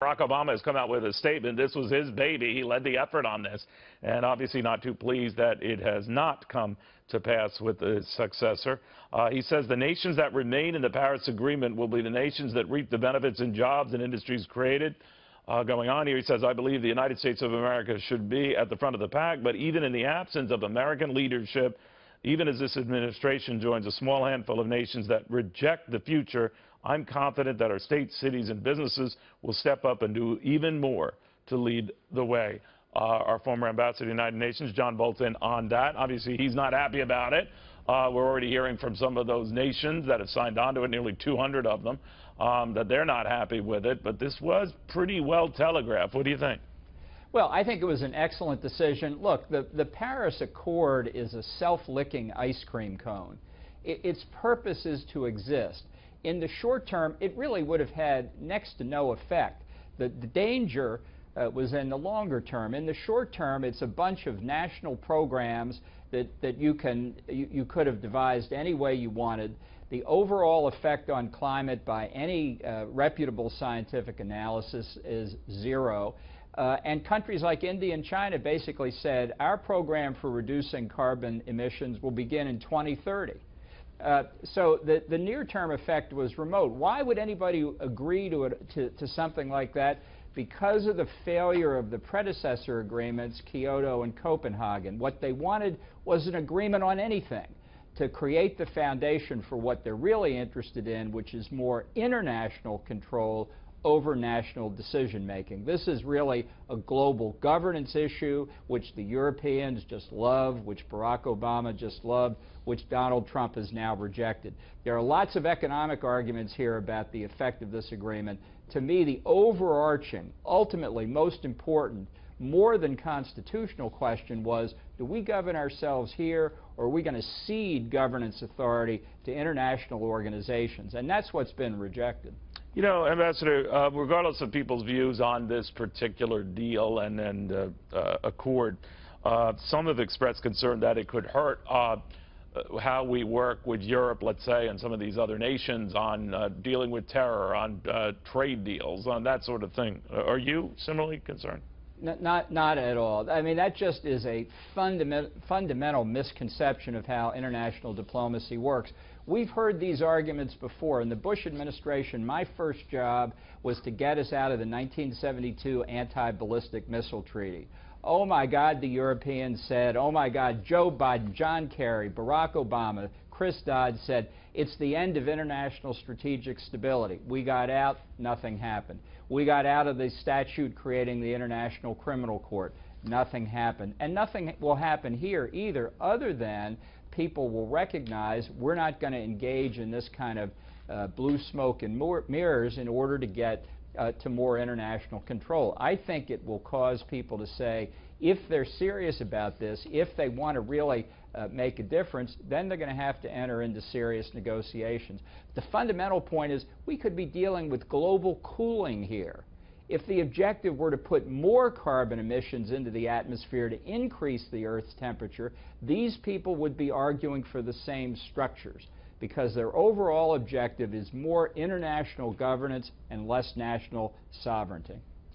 Barack Obama has come out with a statement. This was his baby. He led the effort on this, and obviously not too pleased that it has not come to pass with his successor. He says the nations that remain in the Paris Agreement will be the nations that reap the benefits in jobs and industries created. Going on here, he says, I believe the United States of America should be at the front of the pack, but even in the absence of American leadership, even as this administration joins a small handful of nations that reject the future, I'm confident that our states, cities, and businesses will step up and do even more to lead the way. Our former ambassador to the United Nations, John Bolton, on that. Obviously, he's not happy about it. We're already hearing from some of those nations that have signed on to it, nearly 200 of them, that they're not happy with it. But this was pretty well telegraphed. What do you think? Well, I think it was an excellent decision. Look, the Paris Accord is a self-licking ice cream cone. Its purpose is to exist. In the short term, it really would have had next to no effect. The danger was in the longer term. In the short term, it's a bunch of national programs that you could have devised any way you wanted. The overall effect on climate by any reputable scientific analysis is zero. And countries like India and China basically said, our program for reducing carbon emissions will begin in 2030. So the near-term effect was remote. Why would anybody agree to something like that? Because of the failure of the predecessor agreements, Kyoto and Copenhagen. What they wanted was an agreement on anything to create the foundation for what they're really interested in, which is more international control over national decision-making. This is really a global governance issue, which the Europeans just love, which Barack Obama just loved, which Donald Trump has now rejected. There are lots of economic arguments here about the effect of this agreement. To me, the overarching, ultimately most important, more than constitutional question was, do we govern ourselves here, or are we going to cede governance authority to international organizations? And that's what's been rejected. You know, Ambassador, regardless of people's views on this particular deal and accord, some have expressed concern that it could hurt how we work with Europe, let's say, and some of these other nations on dealing with terror, on trade deals, on that sort of thing. Are you similarly concerned? Not at all. I mean, that just is a fundamental misconception of how international diplomacy works. We've heard these arguments before. In the Bush administration, my first job was to get us out of the 1972 anti-ballistic missile treaty. Oh my God, the Europeans said. Oh my God, Joe Biden, John Kerry, Barack Obama, Chris Dodd said, it's the end of international strategic stability. We got out, nothing happened. We got out of the statute creating the International Criminal Court. Nothing happened. And nothing will happen here either, other than people will recognize we're not going to engage in this kind of blue smoke and mirrors in order to get to more international control. I think it will cause people to say, if they're serious about this, if they want to really make a difference, then they're going to have to enter into serious negotiations. The fundamental point is we could be dealing with global cooling here. If the objective were to put more carbon emissions into the atmosphere to increase the Earth's temperature, these people would be arguing for the same structures, because their overall objective is more international governance and less national sovereignty.